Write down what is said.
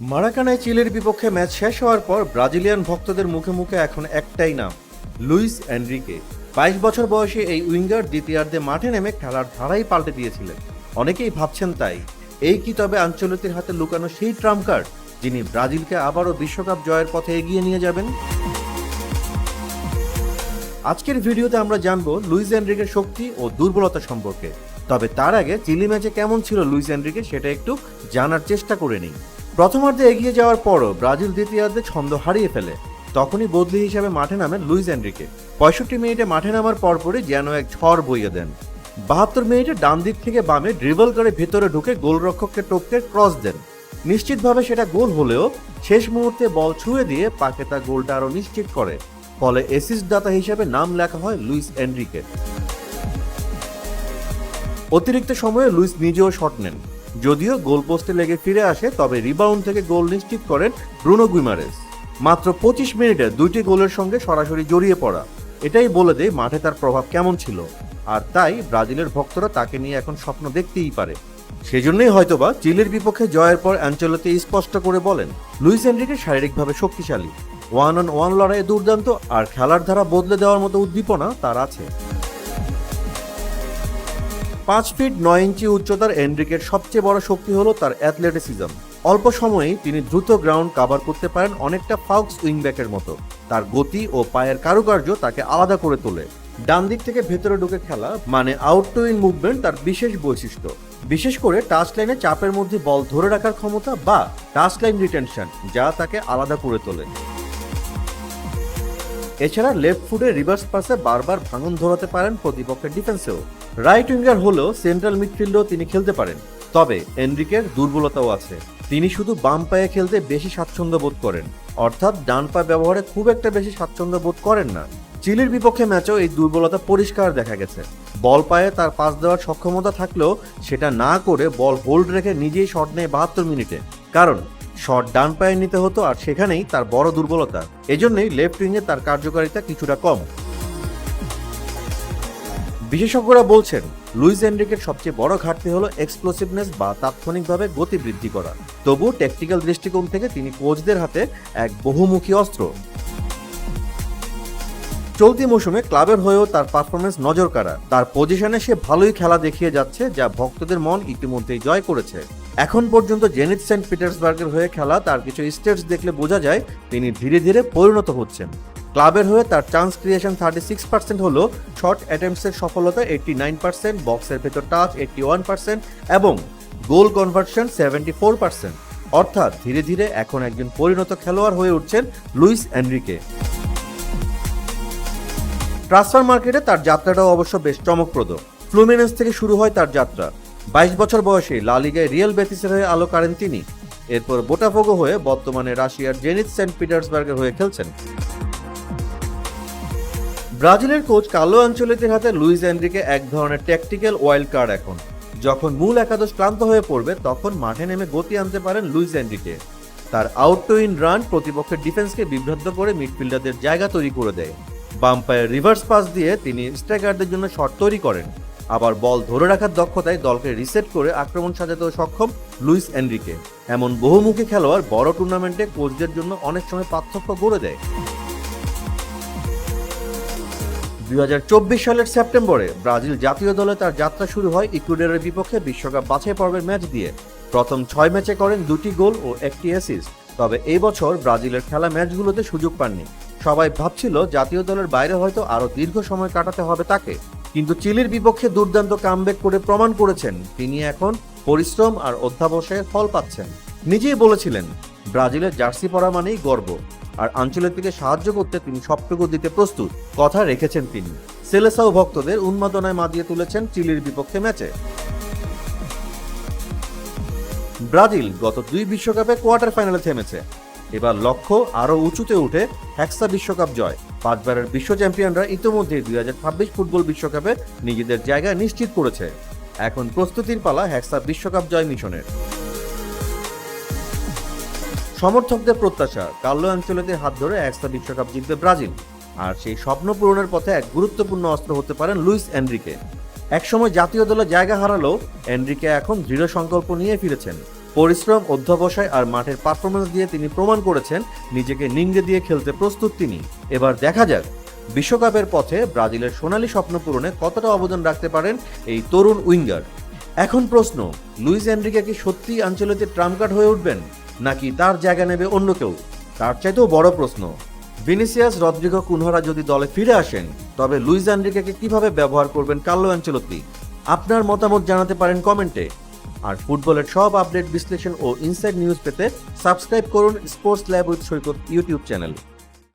মারাকানায় চিলের বিপক্ষে ম্যাচ শেষ হওয়ার পর ব্রাজিলিয়ান ভক্তদের মুখে মুখে এখন একটাই নাম, লুইস এনরিকে। 22 বছর বয়সে এই উইঙ্গার দ্বিতীয়ার্ধে মাঠে নেমে খেলার ধারাই পাল্টে দিয়েছিলেন। অনেকেই ভাবছেন তাই এই কি তবে আঞ্চলিকের হাতে লুকানো সেই ট্রাম্প কার্ড, যিনি ব্রাজিলকে আবারও বিশ্বকাপ জয়ের পথে এগিয়ে নিয়ে যাবেন? আজকের ভিডিওতে আমরা জানবো লুইস এনরিকের শক্তি ও দুর্বলতা সম্পর্কে। তবে তার আগে চিলি ম্যাচে কেমন ছিল লুইস এনরিকে সেটা একটু জানার চেষ্টা করে নিই। প্রথমার্ধে এগিয়ে যাওয়ার পরও ব্রাজিল দ্বিতীয়ার্ধে ছন্দ হারিয়ে ফেলে। তখনই বদলি হিসেবে মাঠে নামেন লুইস এনরিকে। 65 মিনিটে মাঠে নামার পরপরই যেন এক ঝড় বইয়ে দেন। 72 মিনিটে ডান দিক থেকে বামে ড্রিবল করে ভেতরে ঢুকে গোলরক্ষককে টপকে ক্রস দেন। নিশ্চিতভাবে সেটা গোল হলেও শেষ মুহূর্তে বল ছুঁয়ে দিয়ে পাকেতা গোলটা আরও নিশ্চিত করে। ফলে অ্যাসিস্ট দাতা হিসেবে নাম লেখা হয় লুইস এনরিকে। অতিরিক্ত সময়ে লুইস নিজেও শট নেন, যদিও গোল পোস্টে লেগে ফিরে আসে, তবে রিবাউন্ড থেকে গোল নিশ্চিত করেন ব্রুনো গুইমারেস। মাত্র 25 মিনিটে দুইটি গোলের সঙ্গে সরাসরি জড়িয়ে পড়া এটাই বলে দেয় মাঠে তার প্রভাব কেমন ছিল। আর তাই ব্রাজিলের ভক্তরা তাকে নিয়ে এখন স্বপ্ন দেখতেই পারে। সেজন্যই হয়তোবা চিলির বিপক্ষে জয়ের পর আঞ্চলতি স্পষ্ট করে বলেন, লুইস এনরিকে শারীরিকভাবে শক্তিশালী, 1-on-1 লড়াইয়ে দুর্দান্ত, আর খেলার ধারা বদলে দেওয়ার মতো উদ্দীপনা তার আছে। 5 ফিট 9 ইঞ্চি উচ্চতার এনরিকের সবচেয়ে বড় শক্তি হলো তার অ্যাথলেটিসিজম। অল্প সময়েই তিনি দ্রুত গ্রাউন্ড কভার করতে পারেন, অনেকটা ফাউক্স উইংব্যাকের মতো। তার গতি ও পায়ের কারুকার্য তাকে আলাদা করে তোলে। ডান দিক থেকে ভেতরে ঢুকে খেলা মানে আউট টু ইন মুভমেন্ট তার বিশেষ বৈশিষ্ট্য। বিশেষ করে টাচ লাইনে চাপের মধ্যে বল ধরে রাখার ক্ষমতা বা টাচ লাইন রিটেনশন, যা তাকে আলাদা করে তোলে। এছাড়া লেফট ফুটে রিভার্স পাসে বারবার ভাঙন ধরাতে পারেন প্রতিপক্ষের ডিফেন্সেও। রাইট উইঙ্গার হলেও সেন্ট্রাল মিডফিল্ডেও তিনি খেলতে পারেন। তবে এনরিকের দুর্বলতাও আছে, তিনি শুধু বাম পায়ে খেলতে বেশি স্বাচ্ছন্দ্য বোধ করেন, অর্থাৎ ডান পা ব্যবহারে খুব একটা বেশি স্বাচ্ছন্দ্য বোধ করেন না। চিলির বিপক্ষে ম্যাচেও এই দুর্বলতা পরিষ্কার দেখা গেছে। বল পায়ে তার পাস দেওয়ার সক্ষমতা থাকলেও সেটা না করে বল হোল্ড রেখে নিজেই শট নেয় 72 মিনিটে। কারণ শট ডান পায়ে নিতে হতো, আর সেখানেই তার বড় দুর্বলতা। এজন্যই লেফট উইংয়ে তার কার্যকারিতা কিছুটা কম। বিশেষজ্ঞরা বলছেন লুইস এনরিকের সবচেয়ে বড় ঘাটতি হলো এক্সপ্লোসিভনেস বা তাৎক্ষণিকভাবে গতি বৃদ্ধি করা। তবু টেকনিক্যাল দৃষ্টিকোণ থেকে তিনি কোচদের হাতে এক বহুমুখী অস্ত্র। চলতি মৌসুমে ক্লাবের হয়েও তার পারফরমেন্স নজর কাড়া। তার পজিশনে সে ভালোই খেলা দেখিয়ে যাচ্ছে, যা ভক্তদের মন ইতিমধ্যেই জয় করেছে। এখন পর্যন্ত জেনিথ সেন্ট পিটার্সবার্গের হয়ে খেলা তার কিছু স্টেটস দেখলে বোঝা যায় তিনি ধীরে ধীরে পরিণত হচ্ছেন। ক্লাবের হয়ে তার চান্স ক্রিয়েশন 36% হলো, শট অ্যাটেম্পটসের সফলতা 89%, বক্সের ভেতর টাচ 81% এবং গোল কনভার্সন 74%। অর্থাৎ ধীরে ধীরে এখন একজন পরিণত খেলোয়াড় হয়ে উঠছেন লুইস এনরিকে। ট্রান্সফার মার্কেটে তার যাত্রাটাও অবশ্য বেশ চমকপ্রদ। ফ্লুমিনেন্স থেকে শুরু হয় তার যাত্রা। 22 বছর বয়সে লা লিগায় রিয়াল বেতিসের হয়ে আলো কাড়েন তিনি। এরপর বোটাফোগো হয়ে বর্তমানে রাশিয়ার জেনিথ সেন্ট পিটার্সবার্গের হয়ে খেলছেন। ব্রাজিলের কোচ কার্লো আঞ্চেলোত্তির হাতে লুইস এনরিকে এক ধরনের ট্যাকটিক্যাল ওয়াইল্ড কার্ড। এখন যখন মূল একাদশ ক্লান্ত হয়ে পড়বে তখন মাঠে নেমে গতি আনতে পারেন লুইস এনরিকে। তার আউট টু ইন রান প্রতিপক্ষের ডিফেন্সকে বিভ্রান্ত করে মিডফিল্ডারদের জায়গা তৈরি করে দেয়। বাম পায়ের রিভার্স পাস দিয়ে তিনি স্ট্রাইকারদের জন্য শট তৈরি করেন। আবার বল ধরে রাখার দক্ষতায় দলকে রিসেট করে আক্রমণ সাজাতেও সক্ষম লুইস এনরিকে। এমন বহুমুখী খেলোয়াড় বড় টুর্নামেন্টে কোচদের জন্য অনেক সময় পার্থক্য গড়ে দেয়। 2024 সালের সেপ্টেম্বরে ব্রাজিল জাতীয় দলে তার যাত্রা শুরু হয় ইকুয়েডরের বিপক্ষে বিশ্বকাপ বাছাই পর্বের ম্যাচ দিয়ে। প্রথম 6 ম্যাচে করেন 2টি গোল ও 1টি অ্যাসিস্ট। তবে এই বছর ব্রাজিলের খেলা ম্যাচগুলোতে সুযোগ পাননি। সবাই ভাবছিল জাতীয় দলের বাইরে হয়তো আরও দীর্ঘ সময় কাটাতে হবে তাকে, কিন্তু চিলির বিপক্ষে দুর্দান্ত কামব্যাক করে প্রমাণ করেছেন তিনি এখন পরিশ্রম আর অধ্যাবসায়ের ফল পাচ্ছেন। নিজেই বলেছিলেন, ব্রাজিলের জার্সি পরা মানেই গর্ব, আর আঞ্চলিককে সাহায্য করতে তিনি সবটুকু দিতে প্রস্তুত। কথা রেখেছেন তিনি। সেলেসাও ভক্তদের উন্মাদনায় মাতিয়ে তুলেছেন চিলির বিপক্ষে ম্যাচে। ব্রাজিল গত 2 বিশ্বকাপে কোয়ার্টার ফাইনালে থেমেছে। এবার লক্ষ্য আরও উঁচুতে উঠে হেক্সা বিশ্বকাপ জয়। 5 বারের বিশ্ব চ্যাম্পিয়নরা ইতিমধ্যেই 2026 ফুটবল বিশ্বকাপে নিজেদের জায়গা নিশ্চিত করেছে। এখন প্রস্তুতির পালা হেক্সা বিশ্বকাপ জয় মিশনের। সমর্থকদের প্রত্যাশা কার্লো আঞ্চেলোত্তির হাত ধরে হেক্সা বিশ্বকাপ জিতবে ব্রাজিল, আর সেই স্বপ্ন পূরণের পথে এক গুরুত্বপূর্ণ অস্ত্র হতে পারেন লুইস এনরিকে। একসময় জাতীয় দলে জায়গা হারালেও এনরিকে এখন দৃঢ় সংকল্প নিয়ে ফিরেছেন। পরিশ্রম, অধ্যবসায় আর মাঠের পারফরমেন্স দিয়ে তিনি প্রমাণ করেছেন নিজেকে নিংড়ে দিয়ে খেলতে প্রস্তুত তিনি। এবার দেখা যাক বিশ্বকাপের পথে ব্রাজিলের সোনালী স্বপ্ন পূরণে কতটা অবদান রাখতে পারেন এই তরুণ উইঙ্গার। এখন প্রশ্ন, লুইস এনরিকে কি সত্যিই আনচেলত্তির ট্রাম্প কার্ড হয়ে উঠবেন, নাকি তার জায়গা নেবে অন্য কেউ? তার চাইতেও বড় প্রশ্ন, ভিনিসিয়াস, রদ্রিগো, কুনহারা যদি দলে ফিরে আসেন, তবে লুইস এনরিকেকে কিভাবে ব্যবহার করবেন কার্লো আনচেলত্তি? আপনার মতামত জানাতে পারেন কমেন্টে। আর ফুটবলের সব আপডেট, বিশ্লেষণ ও ইনসাইড নিউজ পেতে সাবস্ক্রাইব করুন sports lab with Saikat YouTube channel.